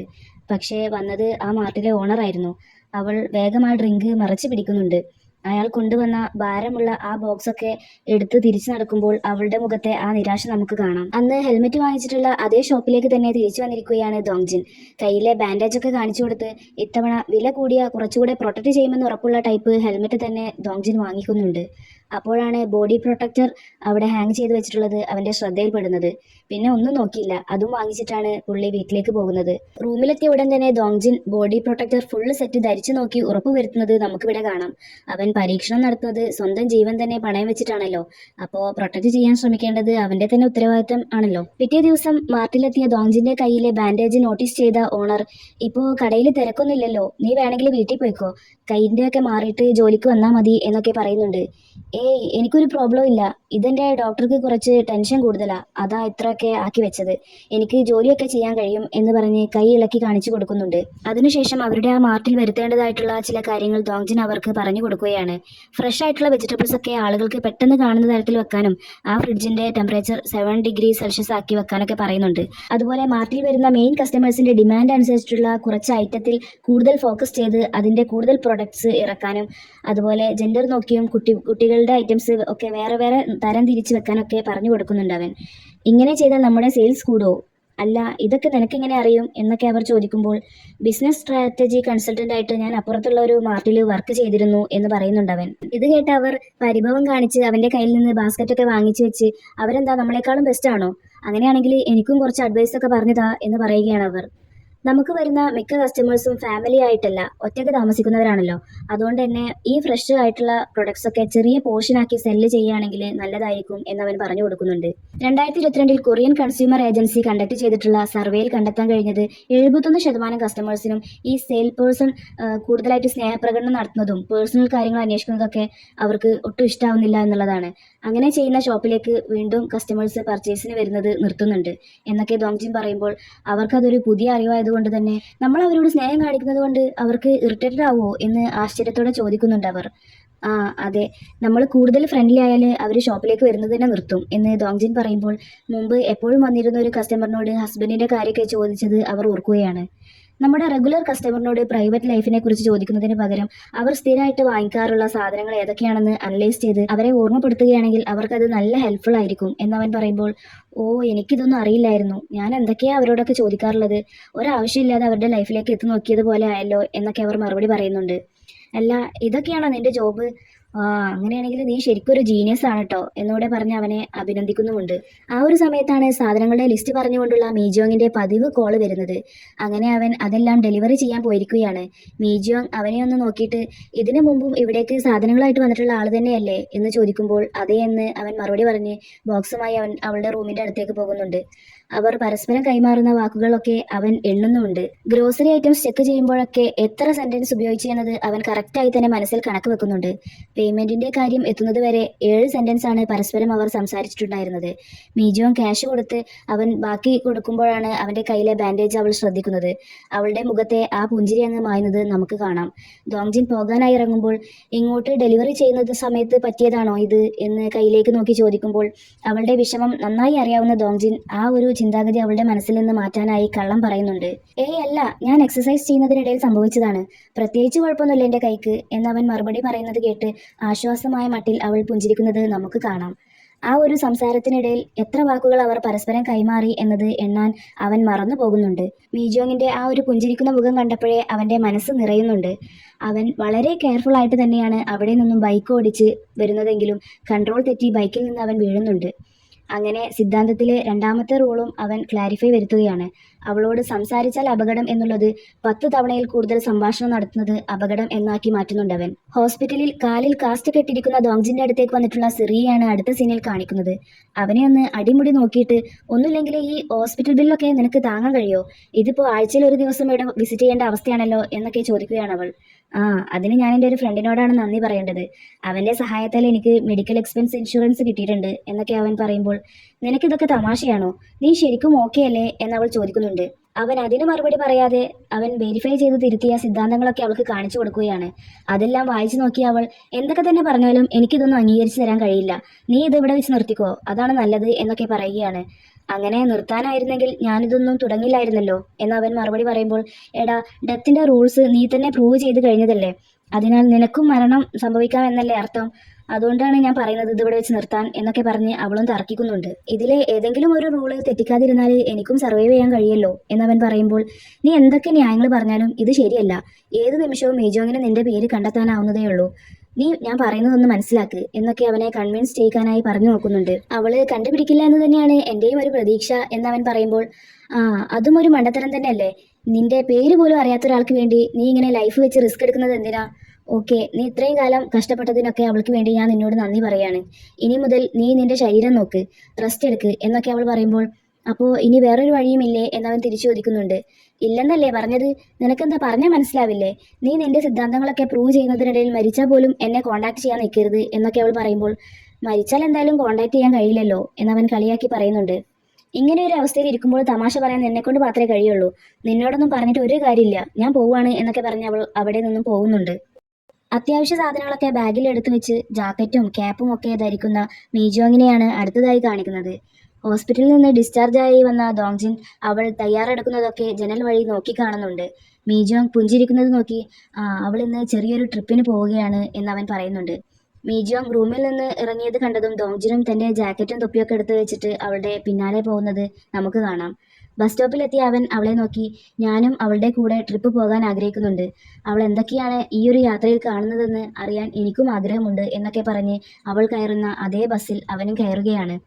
പക്ഷേ വന്നത് ആ മാർട്ടിലെ ഓണറായിരുന്നു. അവൾ വേഗം ആ ഡ്രിങ്ക് മറച്ചു പിടിക്കുന്നുണ്ട്. അയാൾ കൊണ്ടുവന്ന ഭാരമുള്ള ആ ബോക്സൊക്കെ എടുത്ത് തിരിച്ചു നടക്കുമ്പോൾ അവളുടെ മുഖത്തെ ആ നിരാശ നമുക്ക് കാണാം. അന്ന് ഹെൽമെറ്റ് വാങ്ങിച്ചിട്ടുള്ള അതേ ഷോപ്പിലേക്ക് തന്നെ തിരിച്ചു വന്നിരിക്കുകയാണ് ദോങ്ജിൻ. കയ്യിലെ ബാൻഡേജ് ഒക്കെ കാണിച്ചു കൊടുത്ത് ഇത്തവണ വില കൂടിയ കുറച്ചുകൂടെ പ്രൊട്ടക്ട് ചെയ്യുമെന്ന് ഉറപ്പുള്ള ടൈപ്പ് ഹെൽമെറ്റ് തന്നെ ദോങ്ജിൻ വാങ്ങിക്കുന്നുണ്ട്. അപ്പോഴാണ് ബോഡി പ്രൊട്ടക്ടർ അവിടെ ഹാങ് ചെയ്ത് വെച്ചിട്ടുള്ളത് അവന്റെ ശ്രദ്ധയിൽപ്പെടുന്നത്. പിന്നെ ഒന്നും നോക്കിയില്ല, അതും വാങ്ങിച്ചിട്ടാണ് പുള്ളി വീട്ടിലേക്ക് പോകുന്നത്. റൂമിലെത്തിയ ഉടൻ തന്നെ ദോങ്ജിൻ ബോഡി പ്രൊട്ടക്ടർ ഫുള്ള് സെറ്റ് ധരിച്ചു നോക്കി ഉറപ്പുവരുത്തുന്നത് നമുക്കിവിടെ കാണാം. അവൻ പരീക്ഷണം നടത്തുന്നത് സ്വന്തം ജീവൻ തന്നെ പണയം വെച്ചിട്ടാണല്ലോ. അപ്പോൾ പ്രൊട്ടക്ട് ചെയ്യാൻ ശ്രമിക്കേണ്ടത് അവന്റെ തന്നെ ഉത്തരവാദിത്തം ആണല്ലോ. പിറ്റേ ദിവസം മാർട്ടിലെത്തിയ ദോങ്ജിന്റെ കയ്യിലെ ബാൻഡേജ് നോട്ടീസ് ചെയ്ത ഓണർ, ഇപ്പോ കടയിൽ തിരക്കൊന്നുമില്ലല്ലോ, നീ വേണമെങ്കിൽ വീട്ടിൽ പോയിക്കോ, കൈയിൻ്റെയൊക്കെ മാറിയിട്ട് ജോലിക്ക് വന്നാൽ മതി എന്നൊക്കെ പറയുന്നുണ്ട്. ഏയ്, എനിക്കൊരു പ്രോബ്ലം ഇല്ല, ഇതെന്റെ ഡോക്ടർക്ക് കുറച്ച് ടെൻഷൻ കൂടുതലാ, അതാ ഇത്രയൊക്കെ ആക്കി വെച്ചത്, എനിക്ക് ജോലിയൊക്കെ ചെയ്യാൻ കഴിയും എന്ന് പറഞ്ഞ് കൈ ഇളക്കി കാണിച്ചു കൊടുക്കുന്നുണ്ട്. അതിനുശേഷം അവരുടെ ആ മാർട്ടിൽ വരുത്തേണ്ടതായിട്ടുള്ള ചില കാര്യങ്ങൾ ദോങ്ജിൻ അവർക്ക് പറഞ്ഞു കൊടുക്കുകയാണ്. ഫ്രഷ് ആയിട്ടുള്ള വെജിറ്റബിൾസ് ഒക്കെ ആളുകൾക്ക് പെട്ടെന്ന് കാണുന്ന തരത്തിൽ വെക്കാനും ആ ഫ്രിഡ്ജിന്റെ ടെമ്പറേച്ചർ 7 ഡിഗ്രി സെൽഷ്യസ് ആക്കി വെക്കാനൊക്കെ പറയുന്നുണ്ട്. അതുപോലെ മാർട്ടിൽ വരുന്ന മെയിൻ കസ്റ്റമേഴ്സിന്റെ ഡിമാൻഡ് അനുസരിച്ചിട്ടുള്ള കുറച്ച് ഐറ്റത്തിൽ കൂടുതൽ ഫോക്കസ് ചെയ്ത് അതിന്റെ കൂടുതൽ പ്രൊഡക്ട്സ് ഇറക്കാനും, അതുപോലെ ജെൻഡർ നോക്കിയും കുട്ടികളുടെ ഐറ്റംസ് ഒക്കെ വേറെ വേറെ തരം തിരിച്ച് വെക്കാനൊക്കെ പറഞ്ഞു കൊടുക്കുന്നുണ്ട് അവൻ. ഇങ്ങനെ ചെയ്താൽ നമ്മുടെ സെയിൽസ് കൂടുമോ? അല്ല, ഇതൊക്കെ നിനക്കെങ്ങനെ അറിയും എന്നൊക്കെ അവർ ചോദിക്കുമ്പോൾ, ബിസിനസ് സ്ട്രാറ്റജി കൺസൾട്ടന്റ് ആയിട്ട് ഞാൻ അപ്പുറത്തുള്ള ഒരു മാർട്ടിൽ വർക്ക് ചെയ്തിരുന്നു എന്ന് പറയുന്നുണ്ട് അവൻ. ഇത് കേട്ട് അവർ പരിഭവം കാണിച്ച് അവന്റെ കയ്യിൽ നിന്ന് ബാസ്ക്കറ്റൊക്കെ വാങ്ങിച്ചു വെച്ച്, അവരെന്താ നമ്മളെക്കാളും ബെസ്റ്റ് ആണോ? അങ്ങനെയാണെങ്കിൽ എനിക്കും കുറച്ച് അഡ്വൈസ് ഒക്കെ പറഞ്ഞതാ എന്ന് പറയുകയാണ് അവർ. നമുക്ക് വരുന്ന മിക്ക കസ്റ്റമേഴ്സും ഫാമിലി ആയിട്ടല്ല, ഒറ്റയ്ക്ക് താമസിക്കുന്നവരാണല്ലോ. അതുകൊണ്ട് തന്നെ ഈ ഫ്രഷ് ആയിട്ടുള്ള പ്രൊഡക്ട്സ് ഒക്കെ ചെറിയ പോർഷൻ ആക്കി സെല്ല് ചെയ്യുകയാണെങ്കിൽ നല്ലതായിരിക്കും എന്നവൻ പറഞ്ഞു കൊടുക്കുന്നുണ്ട്. 2022 കൊറിയൻ കൺസ്യൂമർ ഏജൻസി കണ്ടക്ട് ചെയ്തിട്ടുള്ള സർവേയിൽ കണ്ടെത്താൻ കഴിഞ്ഞത് 71% കസ്റ്റമേഴ്സിനും ഈ സെയിൽ പേഴ്സൺ കൂടുതലായിട്ട് സ്നേഹപ്രകടനം നടത്തുന്നതും പേഴ്സണൽ കാര്യങ്ങൾ അന്വേഷിക്കുന്നതൊക്കെ അവർക്ക് ഒട്ടും ഇഷ്ടാവുന്നില്ല എന്നുള്ളതാണ്. അങ്ങനെ ചെയ്യുന്ന ഷോപ്പിലേക്ക് വീണ്ടും കസ്റ്റമേഴ്സ് പർച്ചേസിന് വരുന്നത് നിർത്തുന്നുണ്ട് എന്നൊക്കെ ദോങ്ജിൻ പറയുമ്പോൾ, അവർക്കതൊരു പുതിയ അറിവായതുകൊണ്ട് തന്നെ നമ്മൾ അവരോട് സ്നേഹം കാണിക്കുന്നത് കൊണ്ട് അവർക്ക് ഇറിറ്റേറ്റഡ് ആവുമോ എന്ന് ആശ്ചര്യത്തോടെ ചോദിക്കുന്നുണ്ട് അവർ. ആ അതെ, നമ്മൾ കൂടുതൽ ഫ്രണ്ട്ലി ആയാൽ അവർ ഷോപ്പിലേക്ക് വരുന്നത് തന്നെ നിർത്തും എന്ന് ദോങ്ജിൻ പറയുമ്പോൾ, മുമ്പ് എപ്പോഴും വന്നിരുന്ന ഒരു കസ്റ്റമറിനോട് ഹസ്ബൻഡിന്റെ കാര്യമൊക്കെ ചോദിച്ചത് അവർ ഓർക്കുകയാണ്. നമ്മുടെ റെഗുലർ കസ്റ്റമറിനോട് പ്രൈവറ്റ് ലൈഫിനെ കുറിച്ച് ചോദിക്കുന്നതിന് പകരം അവർ സ്ഥിരമായിട്ട് വാങ്ങിക്കാറുള്ള സാധനങ്ങൾ ഏതൊക്കെയാണെന്ന് അനലൈസ് ചെയ്ത് അവരെ ഓർമ്മപ്പെടുത്തുകയാണെങ്കിൽ അവർക്കത് നല്ല ഹെൽപ്ഫുൾ ആയിരിക്കും എന്നവൻ പറയുമ്പോൾ, ഓ എനിക്കിതൊന്നും അറിയില്ലായിരുന്നു, ഞാൻ എന്തൊക്കെയാ അവരോടൊക്കെ ചോദിക്കാറുള്ളത്, ഒരാവശ്യമില്ലാതെ അവരുടെ ലൈഫിലേക്ക് എത്തി നോക്കിയതുപോലെ ആയല്ലോ എന്നൊക്കെ അവർ മറുപടി പറയുന്നുണ്ട്. അല്ല, ഇതൊക്കെയാണോ നിന്റെ ജോബ്? ആ, അങ്ങനെയാണെങ്കിൽ നീ ശരിക്കും ഒരു ജീനിയസ് ആണ് കേട്ടോ എന്നൂടെ പറഞ്ഞ് അവനെ അഭിനന്ദിക്കുന്നുമുണ്ട്. ആ ഒരു സമയത്താണ് സാധനങ്ങളുടെ ലിസ്റ്റ് പറഞ്ഞുകൊണ്ടുള്ള മീജോങ്ങിന്റെ പതിവ് കോള് വരുന്നത്. അങ്ങനെ അവൻ അതെല്ലാം ഡെലിവറി ചെയ്യാൻ പോയിരിക്കുകയാണ്. മീജോങ് അവനെ ഒന്ന് നോക്കിയിട്ട്, ഇതിനു മുമ്പും ഇവിടേക്ക് സാധനങ്ങളായിട്ട് വന്നിട്ടുള്ള ആൾ തന്നെയല്ലേ എന്ന് ചോദിക്കുമ്പോൾ, അതേ എന്ന് അവൻ മറുപടി പറഞ്ഞ് ബോക്സുമായി അവൻ അവളുടെ റൂമിന്റെ അടുത്തേക്ക് പോകുന്നുണ്ട്. അവർ പരസ്പരം കൈമാറുന്ന വാക്കുകളൊക്കെ അവൻ എണ്ണുന്നുമുണ്ട്. ഗ്രോസറി ഐറ്റംസ് ചെക്ക് ചെയ്യുമ്പോഴൊക്കെ എത്ര സെന്റൻസ് ഉപയോഗിച്ചു എന്നത് അവൻ കറക്റ്റായി തന്നെ മനസ്സിൽ കണക്ക് വെക്കുന്നുണ്ട്. പേയ്മെന്റിന്റെ കാര്യം എത്തുന്നത് വരെ 7 സെന്റൻസ് ആണ് പരസ്പരം അവർ സംസാരിച്ചിട്ടുണ്ടായിരുന്നത്. മീജോങ് ക്യാഷ് കൊടുത്ത് അവൻ ബാക്കി കൊടുക്കുമ്പോഴാണ് അവന്റെ കയ്യിലെ ബാൻഡേജ് അവൾ ശ്രദ്ധിക്കുന്നത്. അവളുടെ മുഖത്തെ ആ പുഞ്ചിരി അങ്ങ് മായുന്നത് നമുക്ക് കാണാം. ദോങ്ജിൻ പോകാനായി ഇറങ്ങുമ്പോൾ, ഇങ്ങോട്ട് ഡെലിവറി ചെയ്യുന്നത് സമയത്ത് പറ്റിയതാണോ ഇത് എന്ന് കയ്യിലേക്ക് നോക്കി ചോദിക്കുമ്പോൾ, അവളുടെ വിഷമം നന്നായി അറിയാവുന്ന ദോങ്ജിൻ ആ ഒരു ചിന്താഗതി അവളുടെ മനസ്സിൽ നിന്ന് മാറ്റാനായി കള്ളം പറയുന്നുണ്ട്. ഏയ് അല്ല, ഞാൻ എക്സസൈസ് ചെയ്യുന്നതിനിടയിൽ സംഭവിച്ചതാണ്, പ്രത്യേകിച്ച് കുഴപ്പമൊന്നുമില്ല എൻ്റെ കൈക്ക് എന്നവൻ മറുപടി പറയുന്നത് കേട്ട് ആശ്വാസമായ മട്ടിൽ അവൾ പുഞ്ചിരിക്കുന്നത് നമുക്ക് കാണാം. ആ ഒരു സംസാരത്തിനിടയിൽ എത്ര വാക്കുകൾ അവർ പരസ്പരം കൈമാറി എന്നത് എണ്ണാൻ അവൻ മറന്നു പോകുന്നുണ്ട്. മീജോങ്ങിന്റെ ആ ഒരു പുഞ്ചിരിക്കുന്ന മുഖം കണ്ടപ്പോഴേ അവന്റെ മനസ്സ് നിറയുന്നുണ്ട്. അവൻ വളരെ കെയർഫുൾ ആയിട്ട് തന്നെയാണ് അവിടെ നിന്നും ബൈക്ക് ഓടിച്ച് വരുന്നതെങ്കിലും കൺട്രോൾ തെറ്റി ബൈക്കിൽ നിന്ന് അവൻ വീഴുന്നുണ്ട്. അങ്ങനെ സിദ്ധാന്തത്തിലെ 2ാമത്തെ റൂളും അവൻ ക്ലാരിഫൈ വരുത്തുകയാണ്. അവളോട് സംസാരിച്ചാൽ അപകടം എന്നുള്ളത് 10 തവണയിൽ കൂടുതൽ സംഭാഷണം നടത്തുന്നത് അപകടം എന്നാക്കി മാറ്റുന്നുണ്ട് അവൻ. ഹോസ്പിറ്റലിൽ കാലിൽ കാസ്റ്റ് കെട്ടിരിക്കുന്ന ദോങ്ജിന്റെ അടുത്തേക്ക് വന്നിട്ടുള്ള സിറിയെയാണ് അടുത്ത സീനിൽ കാണിക്കുന്നത്. അവനെ ഒന്ന് അടിമുടി നോക്കിയിട്ട്, ഒന്നുമില്ലെങ്കിൽ ഈ ഹോസ്പിറ്റൽ ബില്ലൊക്കെ നിനക്ക് താങ്ങാൻ കഴിയോ? ഇതിപ്പോൾ ആഴ്ചയിൽ ഒരു ദിവസം ഇവിടെ വിസിറ്റ് ചെയ്യേണ്ട അവസ്ഥയാണല്ലോ എന്നൊക്കെ ചോദിക്കുകയാണ് അവൾ. ആ, അതിന് ഞാൻ എൻ്റെ ഒരു ഫ്രണ്ടിനോടാണ് നന്ദി പറയേണ്ടത്, അവൻ്റെ സഹായത്താൽ എനിക്ക് മെഡിക്കൽ എക്സ്പെൻസ് ഇൻഷുറൻസ് കിട്ടിയിട്ടുണ്ട് എന്നൊക്കെ അവൻ പറയുമ്പോൾ, നിനക്കിതൊക്കെ തമാശയാണോ, നീ ശരിക്കും ഓക്കെ അല്ലേ എന്നവൾ ചോദിക്കുന്നുണ്ട്. അവൻ അതിന് മറുപടി പറയാതെ അവൻ വെരിഫൈ ചെയ്ത് തിരുത്തിയ സിദ്ധാന്തങ്ങളൊക്കെ അവൾക്ക് കാണിച്ചു കൊടുക്കുകയാണ്. അതെല്ലാം വായിച്ചു നോക്കിയ അവൾ, എന്തൊക്കെ തന്നെ പറഞ്ഞാലും എനിക്കിതൊന്നും അംഗീകരിച്ചു തരാൻ കഴിയില്ല, നീ ഇത് ഇവിടെ വെച്ച് നിർത്തിക്കോ, അതാണ് നല്ലത് എന്നൊക്കെ പറയുകയാണ്. അങ്ങനെ നിർത്താനായിരുന്നെങ്കിൽ ഞാനിതൊന്നും തുടങ്ങില്ലായിരുന്നല്ലോ എന്ന് അവൻ മറുപടി പറയുമ്പോൾ, എടാ, ഡെത്തിന്റെ റൂൾസ് നീ തന്നെ പ്രൂവ് ചെയ്ത് കഴിഞ്ഞതല്ലേ, അതിനാൽ നിനക്കും മരണം സംഭവിക്കാമെന്നല്ലേ അർത്ഥം, അതുകൊണ്ടാണ് ഞാൻ പറയുന്നത് ഇതിവിടെ വെച്ച് നിർത്താൻ എന്നൊക്കെ പറഞ്ഞ് അവളും തർക്കിക്കുന്നുണ്ട്. ഇതിലെ ഏതെങ്കിലും ഒരു റൂള് തെറ്റിക്കാതിരുന്നാൽ എനിക്കും സർവൈവ് ചെയ്യാൻ കഴിയല്ലോ എന്നവൻ പറയുമ്പോൾ, നീ എന്തൊക്കെ ന്യായങ്ങൾ പറഞ്ഞാലും ഇത് ശരിയല്ല, ഏത് നിമിഷവും മീജോങ്ങിന് നിന്റെ പേര് കണ്ടെത്താനാവുന്നതേ ഉള്ളൂ, നീ ഞാൻ പറയുന്നതൊന്ന് മനസ്സിലാക്ക് എന്നൊക്കെ അവനെ കൺവിൻസ് ചെയ്യിക്കാനായി പറഞ്ഞു നോക്കുന്നുണ്ട്. അവള് കണ്ടുപിടിക്കില്ല എന്ന് തന്നെയാണ് എന്റെയും ഒരു പ്രതീക്ഷ എന്നവൻ പറയുമ്പോൾ, ആ അതും ഒരു മണ്ടത്തരം തന്നെയല്ലേ. നിന്റെ പേര് പോലും അറിയാത്ത ഒരാൾക്ക് വേണ്ടി നീ ഇങ്ങനെ ലൈഫ് വെച്ച് റിസ്ക് എടുക്കുന്നത് എന്തിനാ? ഓക്കെ, നീ ഇത്രയും കാലം കഷ്ടപ്പെട്ടതിനൊക്കെ അവൾക്ക് വേണ്ടി ഞാൻ നിന്നോട് നന്ദി പറയാണ്. ഇനി മുതൽ നീ നിന്റെ ശരീരം നോക്ക്, റെസ്റ്റ് എടുക്ക് എന്നൊക്കെ അവൾ പറയുമ്പോൾ, അപ്പോൾ ഇനി വേറൊരു വഴിയുമില്ലേ എന്നവൻ തിരിച്ചു ചോദിക്കുന്നുണ്ട്. ഇല്ലെന്നല്ലേ പറഞ്ഞത്? നിനക്കെന്താ പറഞ്ഞാൽ മനസ്സിലാവില്ലേ? നീ നിന്റെ സിദ്ധാന്തങ്ങളൊക്കെ പ്രൂവ് ചെയ്യുന്നതിനിടയിൽ മരിച്ചാൽ പോലും എന്നെ കോൺടാക്ട് ചെയ്യാൻ നിൽക്കരുത് എന്നൊക്കെ അവൾ പറയുമ്പോൾ, മരിച്ചാൽ എന്തായാലും കോൺടാക്ട് ചെയ്യാൻ കഴിയില്ലല്ലോ എന്നവൻ കളിയാക്കി പറയുന്നുണ്ട്. ഇങ്ങനെ ഒരു അവസ്ഥയിൽ ഇരിക്കുമ്പോൾ തമാശ പറയാൻ എന്നെ കൊണ്ട് മാത്രമേ കഴിയുള്ളൂ. നിന്നോടൊന്നും പറഞ്ഞിട്ട് ഒരു കാര്യമില്ല, ഞാൻ പോവാണ് എന്നൊക്കെ പറഞ്ഞ് അവൾ അവിടെ നിന്നും പോകുന്നുണ്ട്. അത്യാവശ്യ സാധനങ്ങളൊക്കെ ബാഗിൽ എടുത്തു വെച്ച് ജാക്കറ്റും ക്യാപ്പും ഒക്കെ ധരിക്കുന്ന മീജോങ്ങിനെയാണ് അടുത്തതായി കാണിക്കുന്നത്. ഹോസ്പിറ്റലിൽ നിന്ന് ഡിസ്ചാർജ് ആയി വന്ന ദോങ്ജിൻ അവൾ തയ്യാറെടുക്കുന്നതൊക്കെ ജനൽ വഴി നോക്കി കാണുന്നുണ്ട്. മീജോങ് പുഞ്ചിരിക്കുന്നത് നോക്കി, അവൾ ഇന്ന് ചെറിയൊരു ട്രിപ്പിന് പോവുകയാണ് എന്നവൻ പറയുന്നുണ്ട്. മീജോങ് റൂമിൽ നിന്ന് ഇറങ്ങിയത് കണ്ടതും ദോങ്ജിനും തന്റെ ജാക്കറ്റും തൊപ്പിയൊക്കെ എടുത്ത് വെച്ചിട്ട് അവളുടെ പിന്നാലെ പോകുന്നത് നമുക്ക് കാണാം. ബസ് സ്റ്റോപ്പിലെത്തിയ അവൻ അവളെ നോക്കി, ഞാനും അവളുടെ കൂടെ ട്രിപ്പ് പോകാൻ ആഗ്രഹിക്കുന്നുണ്ട്. അവൾ എന്തൊക്കെയാണ് ഈ ഒരു യാത്രയിൽ കാണുന്നതെന്ന് അറിയാൻ എനിക്കും ആഗ്രഹമുണ്ട് എന്നൊക്കെ പറഞ്ഞ് അവൾ കയറുന്ന അതേ ബസ്സിൽ അവനും കയറുകയാണ്.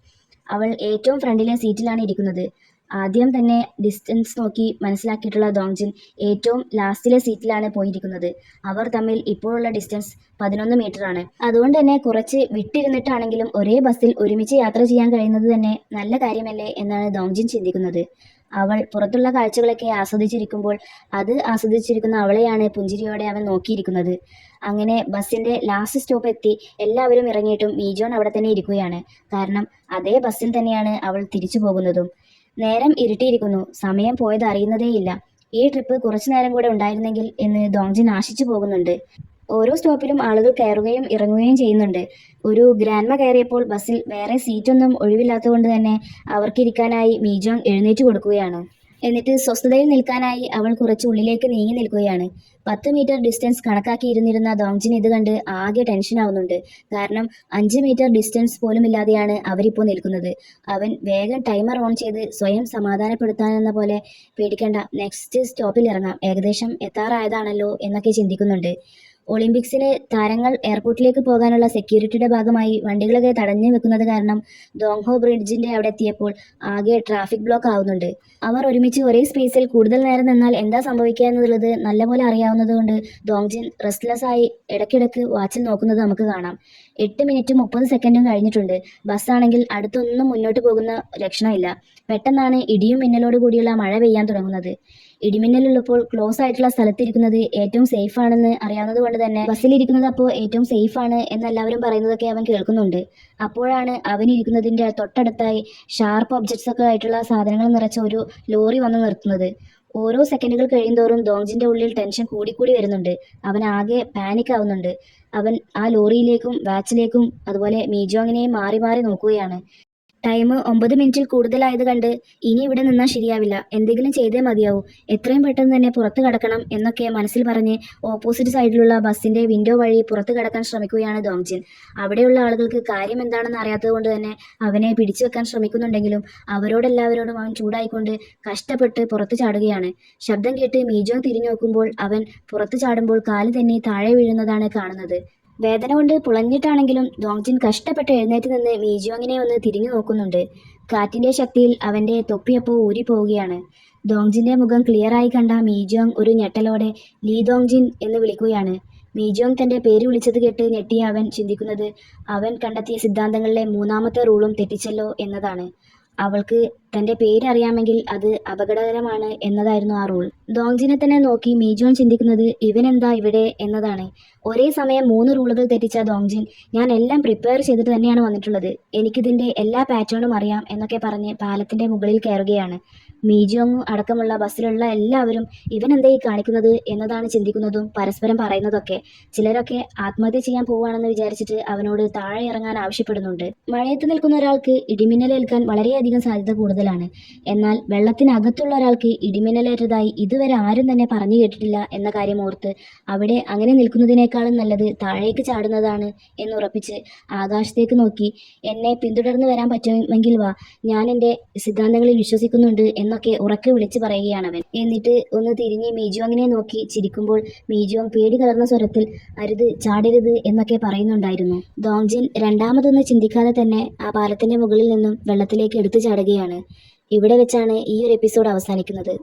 അവൾ ഏറ്റവും ഫ്രണ്ടിലെ സീറ്റിലാണ് ഇരിക്കുന്നത്. ആദ്യം തന്നെ ഡിസ്റ്റൻസ് നോക്കി മനസ്സിലാക്കിയിട്ടുള്ള ദോങ്ജിൻ ഏറ്റവും ലാസ്റ്റിലെ സീറ്റിലാണ് പോയിരിക്കുന്നത്. അവർ തമ്മിൽ ഇപ്പോഴുള്ള ഡിസ്റ്റൻസ് 11 മീറ്ററാണ്. അതുകൊണ്ട് തന്നെ കുറച്ച് വിട്ടിരുന്നിട്ടാണെങ്കിലും ഒരേ ബസ്സിൽ ഒരുമിച്ച് യാത്ര ചെയ്യാൻ കഴിയുന്നത് തന്നെ നല്ല കാര്യമല്ലേ എന്നാണ് ദോങ്ജിൻ ചിന്തിക്കുന്നത്. അവൾ പുറത്തുള്ള കാഴ്ചകളൊക്കെ ആസ്വദിച്ചിരിക്കുമ്പോൾ അത് ആസ്വദിച്ചിരിക്കുന്ന അവളെയാണ് പുഞ്ചിരിയോടെ അവൻ നോക്കിയിരിക്കുന്നത്. അങ്ങനെ ബസ്സിന്റെ ലാസ്റ്റ് സ്റ്റോപ്പ് എത്തി എല്ലാവരും ഇറങ്ങിയിട്ടും മീജോൺ അവിടെ തന്നെ ഇരിക്കുകയാണ്. കാരണം അതേ ബസ്സിൽ തന്നെയാണ് അവൾ തിരിച്ചു പോകുന്നതും. നേരം ഇരുട്ടിയിരിക്കുന്നു, സമയം പോയത് അറിയുന്നതേയില്ല. ഈ ട്രിപ്പ് കുറച്ചു നേരം കൂടെ ഉണ്ടായിരുന്നെങ്കിൽ എന്ന് ദോങ്ജിൻ ആശിച്ചു പോകുന്നുണ്ട്. ഓരോ സ്റ്റോപ്പിലും ആളുകൾ കയറുകയും ഇറങ്ങുകയും ചെയ്യുന്നുണ്ട്. ഒരു ഗ്രാൻഡ്മ കയറിയപ്പോൾ ബസ്സിൽ വേറെ സീറ്റൊന്നും ഒഴിവില്ലാത്തതുകൊണ്ട് തന്നെ അവർക്കിരിക്കാനായി മീജോങ് എഴുന്നേറ്റ് കൊടുക്കുകയാണ്. എന്നിട്ട് സ്വസ്ഥതയിൽ നിൽക്കാനായി അവൾ കുറച്ച് ഉള്ളിലേക്ക് നീങ്ങി നിൽക്കുകയാണ്. 10 മീറ്റർ ഡിസ്റ്റൻസ് കണക്കാക്കിയിരുന്നിരുന്ന ദോങ്ജിൻ ഇത് കണ്ട് ആകെ ടെൻഷൻ ആവുന്നുണ്ട്. കാരണം 5 മീറ്റർ ഡിസ്റ്റൻസ് പോലും ഇല്ലാതെയാണ് അവരിപ്പോൾ നിൽക്കുന്നത്. അവൻ വേഗം ടൈമർ ഓൺ ചെയ്ത് സ്വയം സമാധാനപ്പെടുത്താനെന്ന പോലെ, പേടിക്കേണ്ട, നെക്സ്റ്റ് സ്റ്റോപ്പിൽ ഇറങ്ങാം, ഏകദേശം എത്താറായതാണല്ലോ എന്നൊക്കെ ചിന്തിക്കുന്നുണ്ട്. ഒളിമ്പിക്സിന് താരങ്ങൾ എയർപോർട്ടിലേക്ക് പോകാനുള്ള സെക്യൂരിറ്റിയുടെ ഭാഗമായി വണ്ടികളൊക്കെ തടഞ്ഞു വെക്കുന്നത് കാരണം ദോങ്ഹോ ബ്രിഡ്ജിന്റെ അവിടെ എത്തിയപ്പോൾ ആകെ ട്രാഫിക് ബ്ലോക്ക് ആവുന്നുണ്ട്. അവർ ഒരുമിച്ച് ഒരേ സ്പേസിൽ കൂടുതൽ നേരം നിന്നാൽ എന്താ സംഭവിക്കുക എന്നുള്ളത് നല്ലപോലെ അറിയാവുന്നതുകൊണ്ട് ദോങ്ജിൻ റെസ്റ്റ്ലെസ് ആയി ഇടയ്ക്കിടയ്ക്ക് വാച്ചിൽ നോക്കുന്നത് നമുക്ക് കാണാം. 8 മിനിറ്റും 30 സെക്കൻഡും കഴിഞ്ഞിട്ടുണ്ട്. ബസ്സാണെങ്കിൽ അടുത്തൊന്നും മുന്നോട്ട് പോകുന്ന ലക്ഷണമില്ല. പെട്ടെന്നാണ് ഇടിയും മിന്നലോട് കൂടിയുള്ള മഴ പെയ്യാൻ തുടങ്ങുന്നത്. ഇടിമിന്നലുള്ളപ്പോൾ ക്ലോസ് ആയിട്ടുള്ള സ്ഥലത്തിരിക്കുന്നത് ഏറ്റവും സേഫ് ആണെന്ന് അറിയാവുന്നത് കൊണ്ട് തന്നെ ബസ്സിലിരിക്കുന്നത് അപ്പോൾ ഏറ്റവും സേഫ് ആണ് എന്നെല്ലാവരും പറയുന്നതൊക്കെ അവൻ കേൾക്കുന്നുണ്ട്. അപ്പോഴാണ് അവനിരിക്കുന്നതിൻ്റെ തൊട്ടടുത്തായി ഷാർപ്പ് ഒബ്ജക്ട്സ് ഒക്കെ ആയിട്ടുള്ള സാധനങ്ങൾ നിറച്ച ഒരു ലോറി വന്ന് നിർത്തുന്നത്. ഓരോ സെക്കൻഡുകൾ കഴിയുന്തോറും ദോങ്ജിന്റെ ഉള്ളിൽ ടെൻഷൻ കൂടിക്കൂടി വരുന്നുണ്ട്. അവൻ ആകെ പാനിക് ആവുന്നുണ്ട്. അവൻ ആ ലോറിയിലേക്കും വാച്ചിലേക്കും അതുപോലെ മീജോങ്ങിനെയും മാറി മാറി നോക്കുകയാണ്. ടൈം 9 മിനിറ്റിൽ കൂടുതലായത് കണ്ട് ഇനി ഇവിടെ നിന്നാൽ ശരിയാവില്ല, എന്തെങ്കിലും ചെയ്തേ മതിയാവൂ, എത്രയും പെട്ടെന്ന് തന്നെ പുറത്തു കടക്കണം എന്നൊക്കെ മനസ്സിൽ പറഞ്ഞ് ഓപ്പോസിറ്റ് സൈഡിലുള്ള ബസ്സിന്റെ വിൻഡോ വഴി പുറത്തു കടക്കാൻ ശ്രമിക്കുകയാണ് ദോങ്ജിൻ. അവിടെയുള്ള ആളുകൾക്ക് കാര്യം എന്താണെന്ന് അറിയാത്തത് കൊണ്ട് തന്നെ അവനെ പിടിച്ചു വെക്കാൻ ശ്രമിക്കുന്നുണ്ടെങ്കിലും അവരോടെല്ലാവരോടും അവൻ ചൂടായിക്കൊണ്ട് കഷ്ടപ്പെട്ട് പുറത്തു ചാടുകയാണ്. ശബ്ദം കേട്ട് മീജോങ് തിരിഞ്ഞു നോക്കുമ്പോൾ അവൻ പുറത്തു ചാടുമ്പോൾ കാല് തന്നെ താഴെ വീഴുന്നതാണ് കാണുന്നത്. വേദന കൊണ്ട് പുളഞ്ഞിട്ടാണെങ്കിലും ദോങ്ജിൻ കഷ്ടപ്പെട്ട് എഴുന്നേറ്റ് നിന്ന് മീജോങ്ങിനെ ഒന്ന് തിരിഞ്ഞു നോക്കുന്നുണ്ട്. കാറ്റിന്റെ ശക്തിയിൽ അവന്റെ തൊപ്പിയപ്പോൾ ഊരിപ്പോവുകയാണ്. ദോങ്ജിന്റെ മുഖം ക്ലിയറായി കണ്ട മീജോങ് ഒരു ഞെട്ടലോടെ ലീ ദോങ്ജിൻ എന്ന് വിളിക്കുകയാണ്. മീജോങ് തന്റെ പേര് വിളിച്ചത് കേട്ട് ഞെട്ടിയ അവൻ ചിന്തിക്കുന്നത് അവൻ കണ്ടെത്തിയ സിദ്ധാന്തങ്ങളിലെ 3ാമത്തെ റൂളും തെറ്റിച്ചല്ലോ എന്നതാണ്. അവൾക്ക് തന്റെ പേരറിയാമെങ്കിൽ അത് അപകടകരമാണ് എന്നതായിരുന്നു ആ റൂൾ. ദോങ്ജിനെ തന്നെ നോക്കി മീജോൺ ചിന്തിക്കുന്നത് ഇവനെന്താ ഇവിടെ എന്നതാണ്. ഒരേ സമയം 3 റൂളുകൾ തെറ്റിച്ച ദോങ്ജിൻ, ഞാൻ എല്ലാം പ്രിപ്പയർ ചെയ്തിട്ട് തന്നെയാണ് വന്നിട്ടുള്ളത്, എനിക്കിതിന്റെ എല്ലാ പാറ്റേണും അറിയാം എന്നൊക്കെ പറഞ്ഞ് പാലത്തിന്റെ മുകളിൽ കയറുകയാണ്. മീജോങ് അടക്കമുള്ള ബസ്സിലുള്ള എല്ലാവരും ഇവനെന്താ ഈ കാണിക്കുന്നത് എന്നതാണ് ചിന്തിക്കുന്നതും പരസ്പരം പറയുന്നതൊക്കെ. ചിലരൊക്കെ ആത്മഹത്യ ചെയ്യാൻ പോവുകയാണെന്ന് വിചാരിച്ചിട്ട് അവനോട് താഴെ ഇറങ്ങാൻ ആവശ്യപ്പെടുന്നുണ്ട്. മഴയത്ത് നിൽക്കുന്ന ഒരാൾക്ക് ഇടിമിന്നലേൽക്കാൻ വളരെയധികം സാധ്യത കൂടുതലാണ്. എന്നാൽ വെള്ളത്തിനകത്തുള്ള ഒരാൾക്ക് ഇടിമിന്നലേറ്റതായി ഇതുവരെ ആരും തന്നെ പറഞ്ഞു കേട്ടിട്ടില്ല എന്ന കാര്യം ഓർത്ത് അവിടെ അങ്ങനെ നിൽക്കുന്നതിനേക്കാളും നല്ലത് താഴേക്ക് ചാടുന്നതാണ് എന്നുറപ്പിച്ച് ആകാശത്തേക്ക് നോക്കി, എന്നെ പിന്തുടർന്ന് വരാൻ പറ്റുമെങ്കിൽ വാ, ഞാൻ എൻ്റെ സിദ്ധാന്തങ്ങളിൽ വിശ്വസിക്കുന്നുണ്ട് എന്നൊക്കെ ഉറക്കെ വിളിച്ചു പറയുകയാണവൻ. എന്നിട്ട് ഒന്ന് തിരിഞ്ഞ് മീജോങ്ങിനെ നോക്കി ചിരിക്കുമ്പോൾ മീജോങ് പേടി കലർന്ന സ്വരത്തിൽ അരുത്, ചാടരുത് എന്നൊക്കെ പറയുന്നുണ്ടായിരുന്നു. ഡോങ്ജിൻ രണ്ടാമതൊന്ന് ചിന്തിക്കാതെ തന്നെ ആ പാലത്തിന്റെ മുകളിൽ നിന്നും വെള്ളത്തിലേക്ക് എടുത്തു ചാടുകയാണ്. ഇവിടെ വെച്ചാണ് ഈ ഒരു എപ്പിസോഡ് അവസാനിക്കുന്നത്.